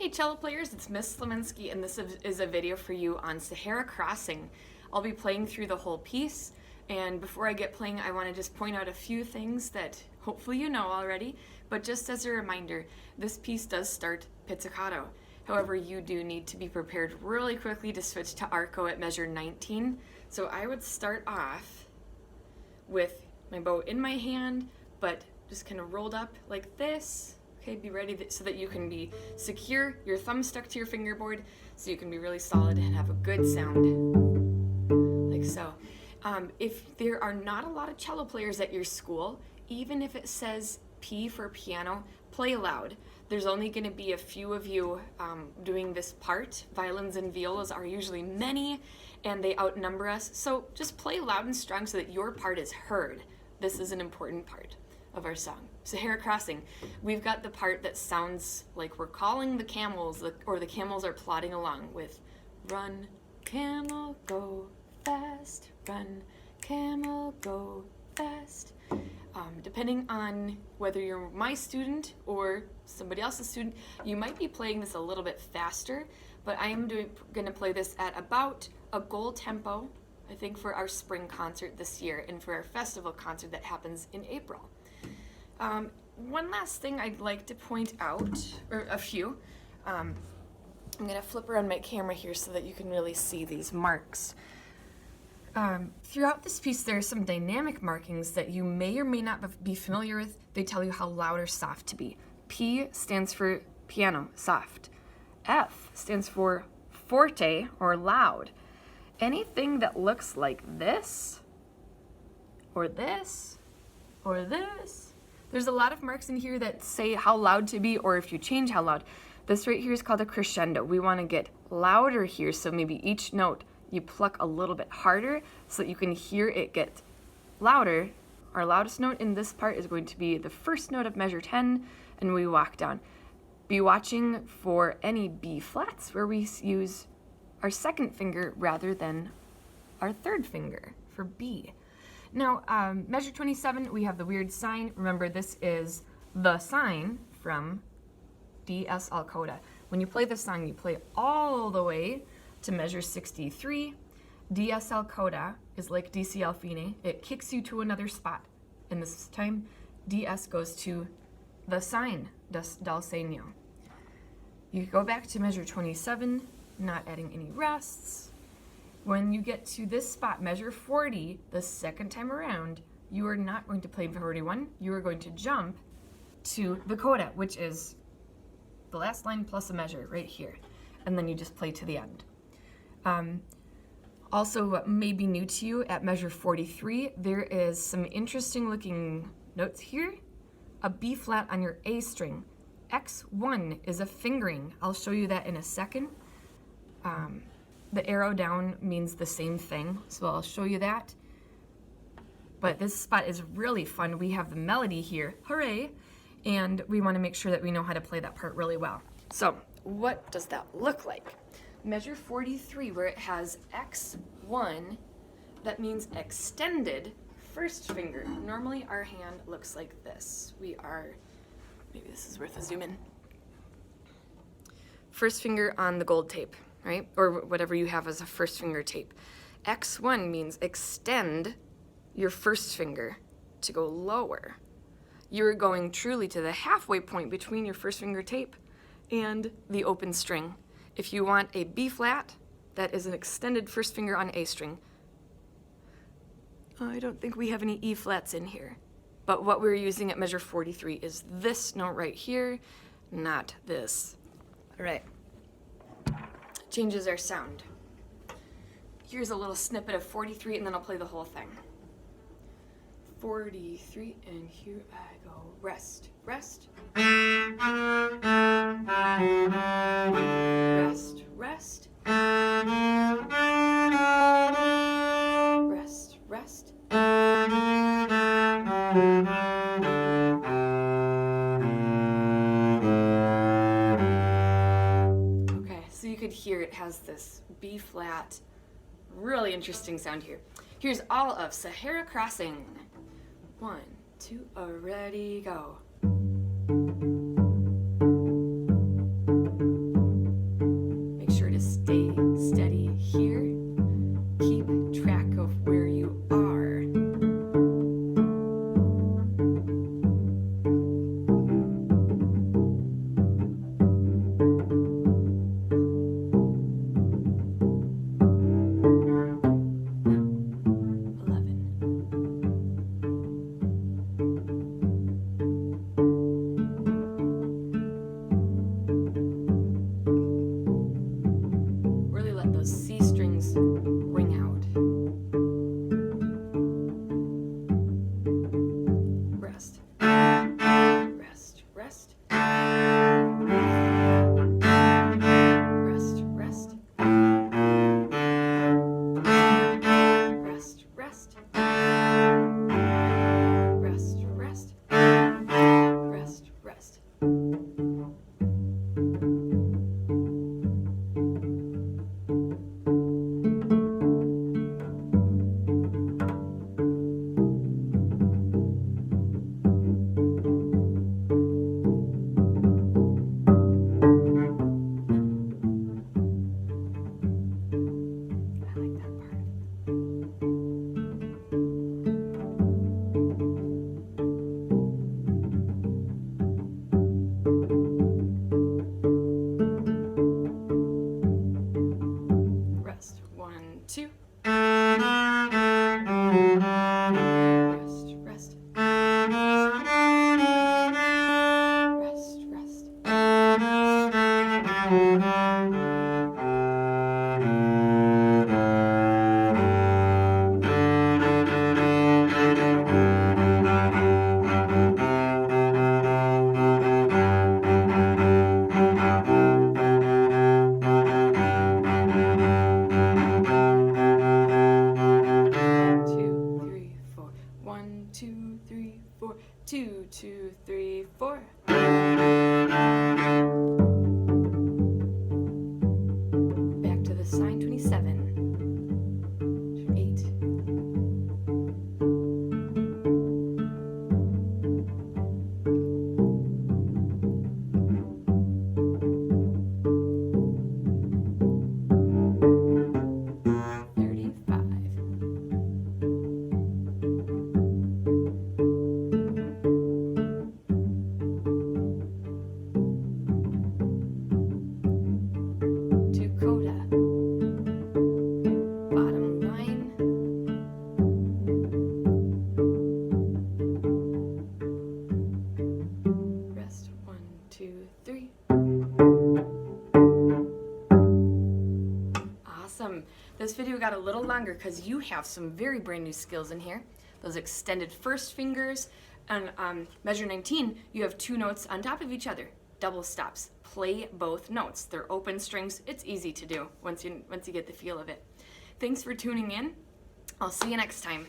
Hey cello players, it's Miss Slaminsky, and this is a video for you on Sahara Crossing. I'll be playing through the whole piece, and before I get playing, I want to just point out a few things that hopefully you know already, but just as a reminder, this piece does start pizzicato. However, you do need to be prepared really quickly to switch to arco at measure 19. So I would start off with my bow in my hand, but just kind of rolled up like this. Okay, be ready so that you can be secure, your thumb stuck to your fingerboard, so you can be really solid and have a good sound, like so. If there are not a lot of cello players at your school, even if it says P for piano, play loud. There's only going to be a few of you doing this part. Violins and violas are usually many, and they outnumber us, so just play loud and strong so that your part is heard. This is an important part of our song. Sahara Crossing, we've got the part that sounds like we're calling the camels, or the camels are plodding along with run, camel, go fast, run, camel, go fast. Depending on whether you're my student or somebody else's student, you might be playing this a little bit faster, but I am going to play this at about a goal tempo, I think, for our spring concert this year and for our festival concert that happens in April. One last thing I'd like to point out, or a few. I'm going to flip around my camera here so that you can really see these marks. Throughout this piece, there are some dynamic markings that you may or may not be familiar with. They tell you how loud or soft to be. P stands for piano, soft. F stands for forte, or loud. Anything that looks like this, or this, or this. There's a lot of marks in here that say how loud to be, or if you change how loud. This right here is called a crescendo. We want to get louder here, so maybe each note you pluck a little bit harder so that you can hear it get louder. Our loudest note in this part is going to be the first note of measure 10, and we walk down. Be watching for any B flats where we use our second finger rather than our third finger for B. Now, measure 27, we have the weird sign. Remember, this is the sign from DS al coda. When you play the song, you play all the way to measure 63. DS al coda is like DC al fine. It kicks you to another spot. And this time, DS goes to the sign, dal segno. You go back to measure 27, not adding any rests. When you get to this spot, measure 40, the second time around, you are not going to play 41. You are going to jump to the coda, which is the last line plus a measure right here. And then you just play to the end. Also, what may be new to you, at measure 43, there is some interesting looking notes here. A B flat on your A string. X1 is a fingering. I'll show you that in a second. The arrow down means the same thing, so I'll show you that. But this spot is really fun. We have the melody here, hooray, and we want to make sure that we know how to play that part really well. So what does that look like? Measure 43, where it has X1, that means extended first finger. Normally our hand looks like this. Maybe this is worth a zoom in. First finger on the gold tape, right? Or whatever you have as a first finger tape. X1 means extend your first finger to go lower. You're going truly to the halfway point between your first finger tape and the open string. If you want a B flat, that is an extended first finger on A string. I don't think we have any E flats in here, but what we're using at measure 43 is this note right here, not this. All right. Changes our sound. Here's a little snippet of 43, and then I'll play the whole thing. 43, and here I go. Rest, rest. Rest, rest. Rest, rest. Okay, so you could hear it has this B flat, really interesting sound here. Here's all of Sahara Crossing. 1, 2, ready, go. Stay steady here. Keep track of where you are. 11. Really let those C strings ring out. Rest. Rest, rest. Rest, rest. Rest, rest. Rest, rest. Rest, rest. I like that part. Rest. 1, 2. Rest, rest. Rest, rest. Two, three, four. 1, 2, 3, 4. 2, 2, 3, 4. Back to the sign 27. 8. Bottom line. Rest. 1, 2, 3. Awesome. This video got a little longer because you have some very brand new skills in here. Those extended first fingers. And measure 19, you have 2 notes on top of each other. Double stops. Play both notes. They're open strings. It's easy to do once you get the feel of it. Thanks for tuning in. I'll see you next time.